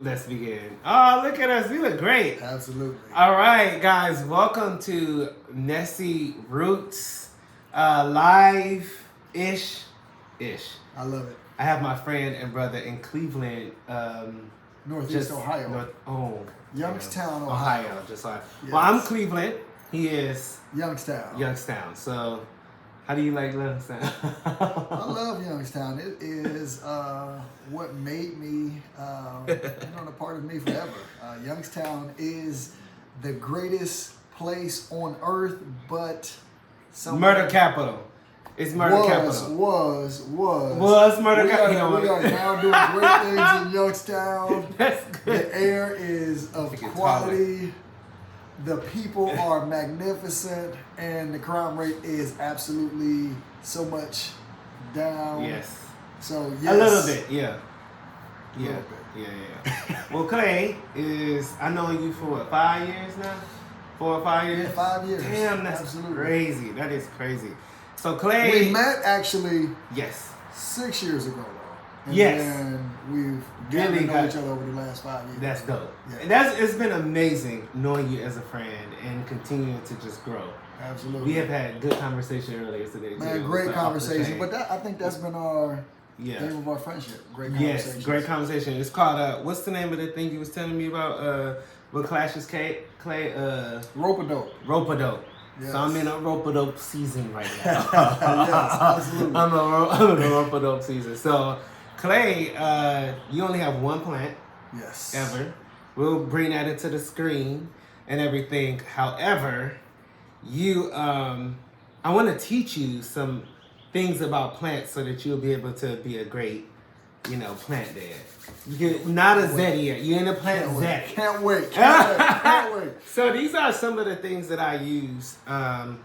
Let's begin. Oh, look at us. We look great. Absolutely. All right, guys. Welcome to Nessie Roots live-ish. I love it. I have my friend and brother in Cleveland. Northeast Ohio. Youngstown, Ohio. Just like. Yes. Well, I'm Cleveland. He is Youngstown. So, how do you like Youngstown? I love Youngstown. It is what made me, a part of me forever. Youngstown is the greatest place on earth, but murder capital. It's murder capital. Was murder capital. We are now doing great things in Youngstown. That's good. The air is of quality. The people are magnificent, and the crime rate is absolutely so much down. Yes. So yes. A little bit, yeah. A little bit. Yeah. Well, Clay is, I know you for what, 5 years now? 4 or 5 years? Yeah, 5 years. Damn, that's absolutely crazy. That is crazy. So Clay. We met actually yes. 6 years ago, though. And yes. then we've gotten to know each other over the last 5 years. That's dope. Yeah. It's been amazing knowing you as a friend and continuing to just grow. Absolutely. We have had good conversation earlier today. Man, great conversation. But I think that's been our name of our friendship. Great conversation. Yes, great conversation. It's called, what's the name of the thing you was telling me about? What clashes Clay? Rope-a-dope. Rope-a-dope. Yes. So I'm in a rope-a-dope season right now. Yes, absolutely. I'm in a rope-a-dope season. So, Clay, you only have one plant. Yes. Ever. We'll bring that into the screen and everything. However, you, I want to teach you some things about plants so that you'll be able to be a great, plant dad. You're not a zaddy yet. You're in a plant zaddy. Can't wait. So these are some of the things that I use, and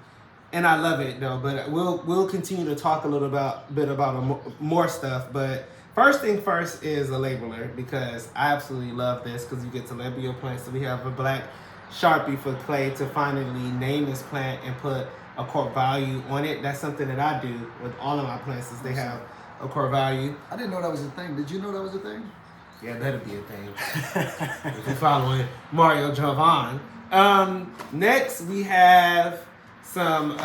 I love it though. But we'll continue to talk a little bit about more stuff. But first thing first is a labeler, because I absolutely love this because you get to label your plants. So we have a black Sharpie for Clay to finally name his plant and put a core value on it. That's something that I do with all of my plants, is they have a core value. I didn't know that was a thing. Did you know that was a thing? Yeah, that'll be a thing. If you're following Mario Jovan. Next, we have some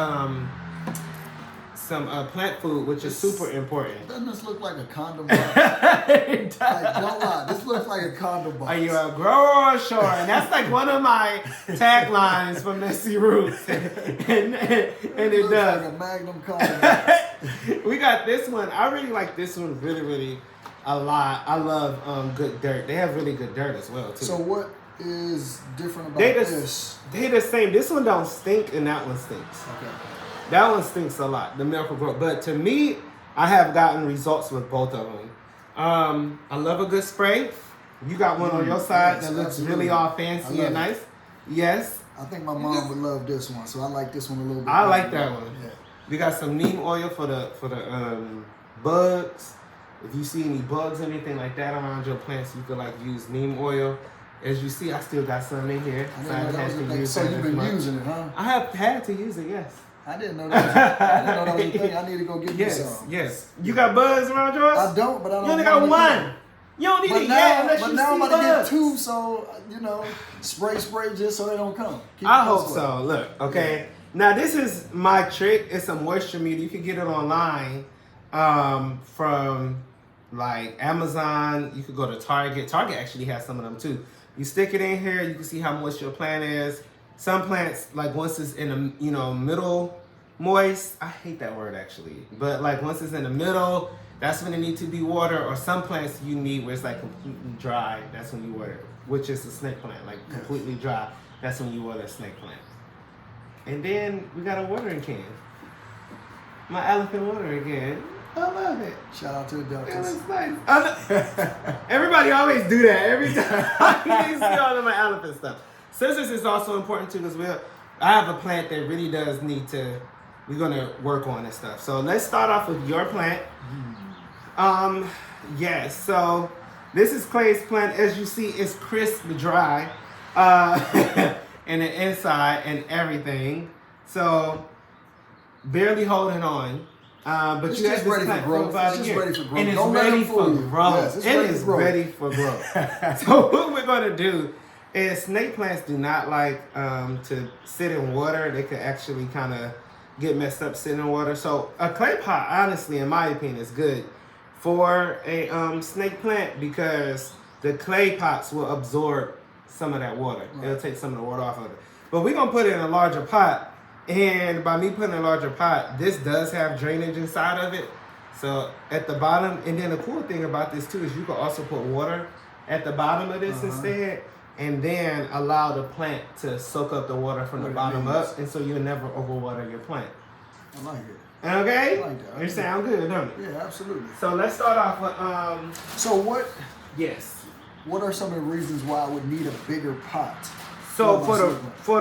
plant food, which is super important. Doesn't this look like a condom box? It does. Like, don't lie. This looks like a condom box. Are you a grower or sure? And that's like one of my taglines from Nessie Roots. and it does. Like a Magnum condom box. We got this one. I really like this one really a lot. I love good dirt. They have really good dirt as well too. So what is different about this? They the same. This one don't stink and that one stinks. Okay. That one stinks a lot, the Miracle Grow. But to me, I have gotten results with both of them. I love a good spray. You got one on your side that looks really all fancy and nice. Yes. I think my mom would love this one, so I like this one a little bit. I like that one. Yeah. We got some neem oil for the bugs. If you see any bugs or anything like that around your plants, you could use neem oil. As you see, I still got some in here. So you've been using it, huh? I have had to use it, yes. I didn't know that was a thing. I need to go get me some. Yes. You got bugs around yours? I don't, but I don't. You only got one. You don't need it yet unless you see bugs. But now I'm about to get two, so, spray just so they don't come. I hope so. Look, okay. Yeah. Now, this is my trick. It's a moisture meter. You can get it online from, Amazon. You could go to Target. Target actually has some of them, too. You stick it in here. You can see how moist your plant is. Some plants, once it's in the, middle moist, I hate that word actually, but once it's in the middle, that's when it needs to be watered. Or some plants you need where it's completely dry, that's when you water it, which is a snake plant, completely dry, that's when you water a snake plant. And then we got a watering can. My elephant watering can. I love it. Shout out to the Deltas. It looks nice. Everybody always do that every time. You see all of my elephant stuff. Scissors is also important too, because I have a plant that really does need to, we're going to work on this stuff. So let's start off with your plant. Yes, so this is Clay's plant. As you see, it's crisp dry and the inside and everything. So barely holding on. But It's you have just this ready for plant growth. for about It's a just year. ready for growth. And it's Don't let ready them fool for you. growth. Yes, it's It ready is for growth. ready for growth. So what we're going to do is snake plants do not like to sit in water. They could actually kind of get messed up sitting in water. So a clay pot, honestly, in my opinion, is good for a snake plant because the clay pots will absorb some of that water. Right. It'll take some of the water off of it. But we're going to put it in a larger pot. And by me putting a larger pot, this does have drainage inside of it. So at the bottom, and then the cool thing about this too is you can also put water at the bottom of this instead, and then allow the plant to soak up the water from the bottom up, and so you'll never overwater your plant. I like it. Okay? I like that. It sound good, don't it? Yeah, absolutely. So let's start off with So yes. what are some of the reasons why I would need a bigger pot? So for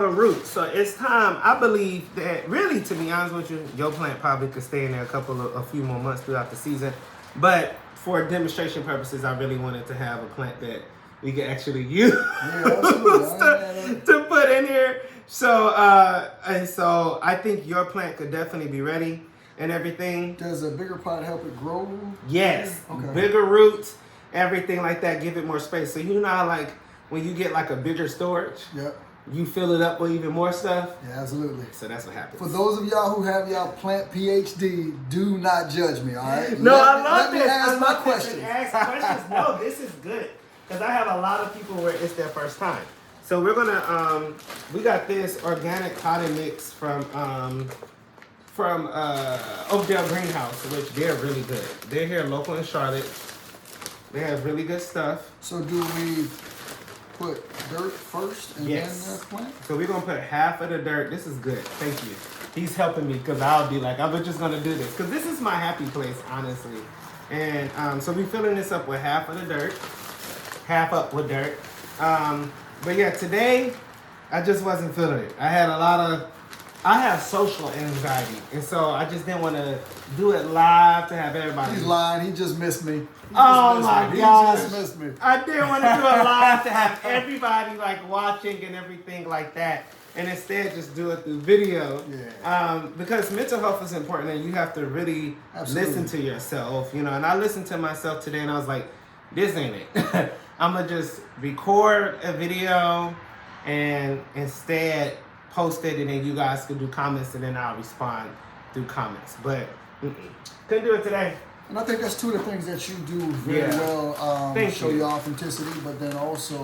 the roots, so it's time. I believe that really, to be honest with you, your plant probably could stay in there a few more months throughout the season. But for demonstration purposes, I really wanted to have a plant that we could actually use to put in here. So and so I think your plant could definitely be ready and everything. Does a bigger pot help it grow? Yes, Okay. Bigger roots, everything like that. Give it more space. So you know how like when you get like a bigger storage, Yep. you fill it up with even more stuff. Yeah, absolutely. So that's what happens. For those of y'all who have y'all plant PhD, do not judge me, all right? No, I love Let me this. ask I my love question. this. Ask questions. No, this is good because I have a lot of people where it's their first time. So we're gonna we got this organic potting mix from Oakdale Greenhouse, which they're really good. They're here local in Charlotte. They have really good stuff. So do we put dirt first and Yes. then the plant? So we're gonna put half of the dirt. This is good. Thank you. He's helping me because I'll be like, I'm just gonna do this because this is my happy place, honestly. And so we're filling this up with half of the dirt, half up with dirt. But yeah, today I just wasn't feeling it. I have social anxiety, and so I just didn't want to do it live to have everybody. He's lying. He just missed me. Oh my gosh. He just missed me. I didn't want to do it live to have everybody like watching and everything like that, and instead just do it through video. Yeah. Because mental health is important, and you have to really listen to yourself, you know. And I listened to myself today, and I was like, "This ain't it." I'm gonna just record a video, and instead post it, and then you guys can do comments, and then I'll respond through comments. But couldn't do it today. And I think that's two of the things that you do very well. Show your authenticity, but then also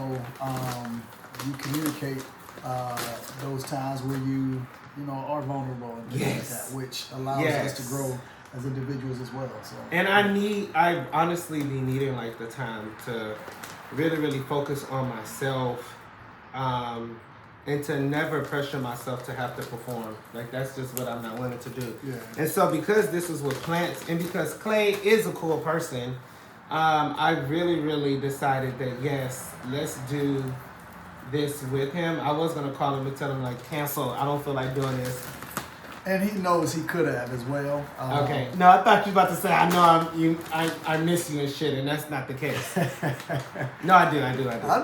you communicate those times where you are vulnerable and things like that, which allows us to grow as individuals as well. So. And I honestly be needing like the time to really, really focus on myself, and to never pressure myself to have to perform. Like that's just what I'm not willing to do. Yeah. And so because this is with plants, and because Clay is a cool person, I really, really decided that yes, let's do this with him. I was gonna call him and tell him like cancel. I don't feel like doing this. And he knows he could have as well. Okay. No, I thought you were about to say I know I miss you and shit, and that's not the case. No, I do. I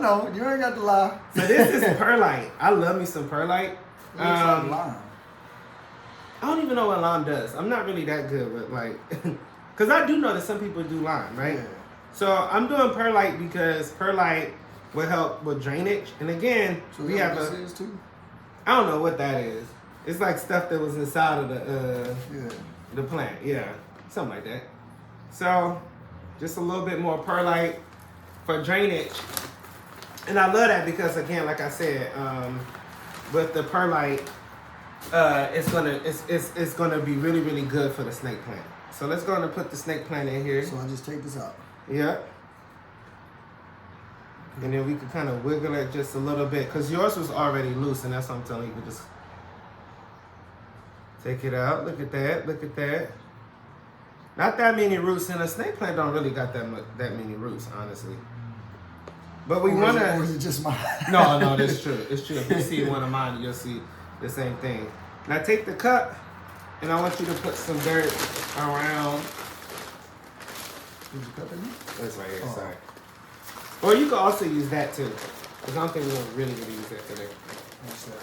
know. You ain't got to lie. So this is perlite. I love me some perlite. It looks like lime. I don't even know what lime does. I'm not really that good with like, because I do know that some people do lime, right? Yeah. So I'm doing perlite because perlite will help with drainage. And again, So we have this is too? I don't know what that is. It's like stuff that was inside of the plant. Yeah, something like that. So just a little bit more perlite for drainage. And I love that because again, like I said, with the perlite, it's gonna be really, really good for the snake plant. So let's go and put the snake plant in here. So I just take this out. Yeah. And then we can kind of wiggle it just a little bit because yours was already loose, and that's what I'm telling you. You can just take it out. Look at that. Look at that. Not that many roots, and a snake plant don't really got that many roots, honestly. But we want to. Or is it just mine? No, that's true. It's true. If you see one of mine, you'll see the same thing. Now take the cup, and I want you to put some dirt around. Did you cut that in? That's right here. Sorry. Or you can also use that too, because I don't think we're gonna really use that today. What's that?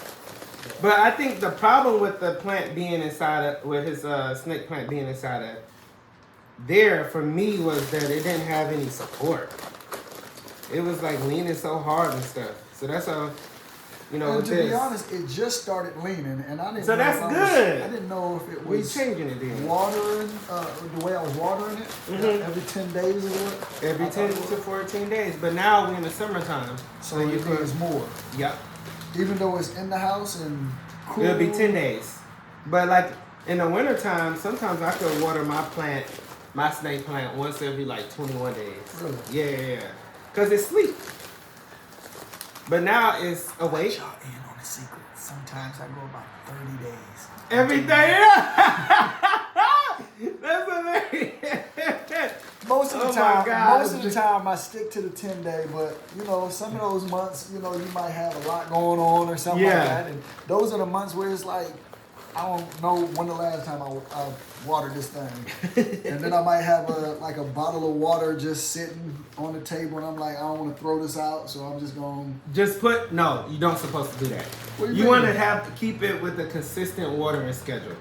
But I think the problem with the plant being inside of, with his snake plant being inside of there for me was that it didn't have any support. It was like leaning so hard and stuff. So that's how, you know, And with to this. be honest, it just started leaning, and I didn't. So know that's if I good. I didn't know if it We was changing it then. watering the way I was watering it every 10 days or what. Every I 10 thought to 14 days. But now we're in the summertime. so it needs more, Yep. even though it's in the house and cool. It'll be 10 days. But like in the wintertime, sometimes I could water my snake plant once every like 21 days. Really? Yeah. Because it's sleep. But now it's awake. Y'all in on the secret. Sometimes I go about 30 days. Every day. That's amazing. Most of the Oh my time, God. most of the time I stick to the 10-day, but you know, some of those months, you know, you might have a lot going on or something like Yeah. that, and those are the months where it's like, I don't know when the last time I watered this thing, and then I might have a bottle of water just sitting on the table, and I'm like, I don't want to throw this out, so I'm just going. Just put, no, you don't supposed to do that. What do you You mean? want to keep it with a consistent watering schedule.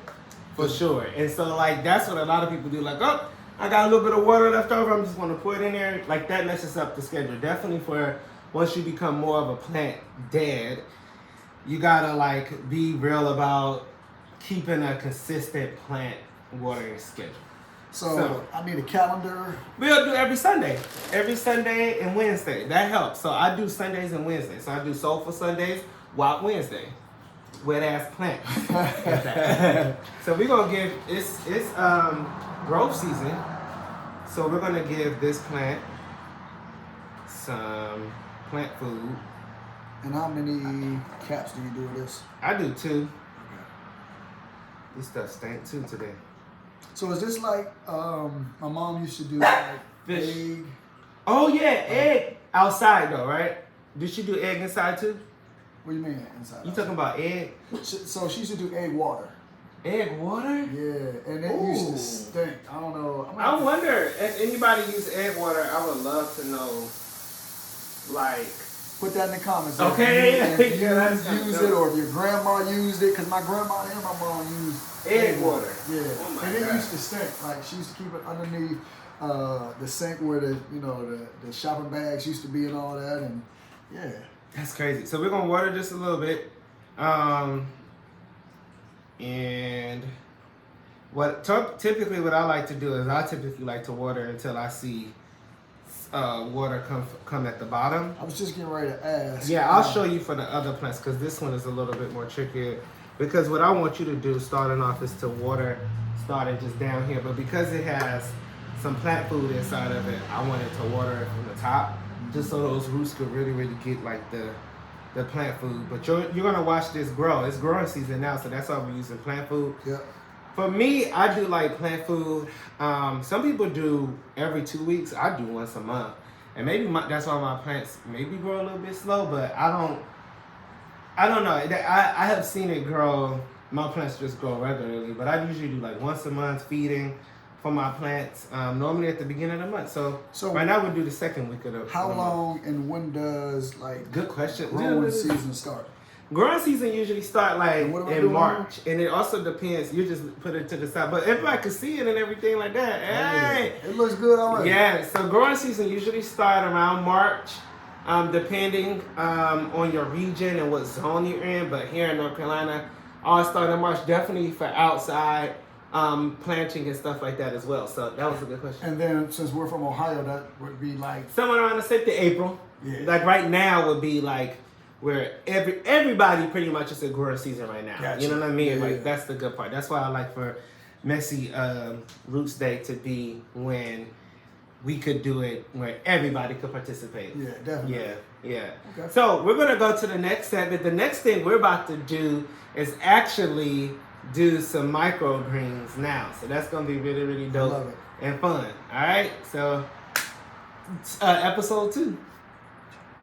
For sure. And so like that's what a lot of people do. Like, oh, I got a little bit of water left over. I'm just going to put it in there. Like that messes up the schedule. Definitely for once you become more of a plant dad, you got to like be real about keeping a consistent plant watering schedule. So I need a calendar. We'll do every Sunday and Wednesday. That helps. So I do Sundays and Wednesdays. So I do Soulful Sundays, Wild Wednesday, wet ass plant. So we're gonna give it's growth season. So we're gonna give this plant some plant food. And how many caps do you do with this? I do 2. This stuff stank too today. So is this like my mom used to do like Fish. egg? Oh yeah, egg outside though, right? Did she do egg inside too? What do you mean inside? You talking about egg? So she used to do egg water. Egg water? Yeah, and it used to stink. I don't know. I wonder if anybody use egg water. I would love to know. Like, Put that in the comments. Okay. If you Yeah, that's kinda use dope. it, or if your grandma used it, because my grandma and my mom used Egg water. Yeah, Oh my and it God. used to stink. Like she used to keep it underneath the sink where the shopping bags used to be and all that, and yeah. that's crazy. So we're gonna water just a little bit, and typically what I like to do is I typically like to water until I see water come at the bottom. I was just getting ready to ask. Yeah, I'll show you for the other plants because this one is a little bit more trickier. Because what I want you to do starting off is to water starting just down here. But because it has some plant food inside of it, I want it to water it from the top just so those roots could really, really get like the plant food. But you're gonna watch this grow. It's growing season now, so that's why we're using plant food. Yep. For me, I do like plant food. Some people do every 2 weeks. I do once a month. And maybe that's why my plants maybe grow a little bit slow, but I don't know. I have seen it grow. My plants just grow regularly, but I usually do like once a month feeding for my plants. Normally at the beginning of the month. So right now we'll do the second week of the How month. long and when does like Good question. growing season start? Growing season usually start like And what am I in doing March, and it also depends. You just put it to the side, but everybody can see it and everything like that. Hey, It looks good already. yeah. So growing season usually start around March, depending on your region and what zone you're in. But here in North Carolina, all start in March. Definitely for outside planting and stuff like that as well. So that was a good question. And then since we're from Ohio, that would be like Somewhere around the 6th of April. Yeah. Like right now would be like where everybody pretty much is in growing season right now. Gotcha. You know what I mean? Yeah, Like yeah. that's the good part. That's why I like for Messy Roots Day to be when we could do it where everybody could participate. Yeah, definitely. Yeah. Okay. So we're gonna go to the next segment. The next thing we're about to do is actually do some microgreens now. So that's gonna be really, really dope Love it. and fun. All right. So episode 2.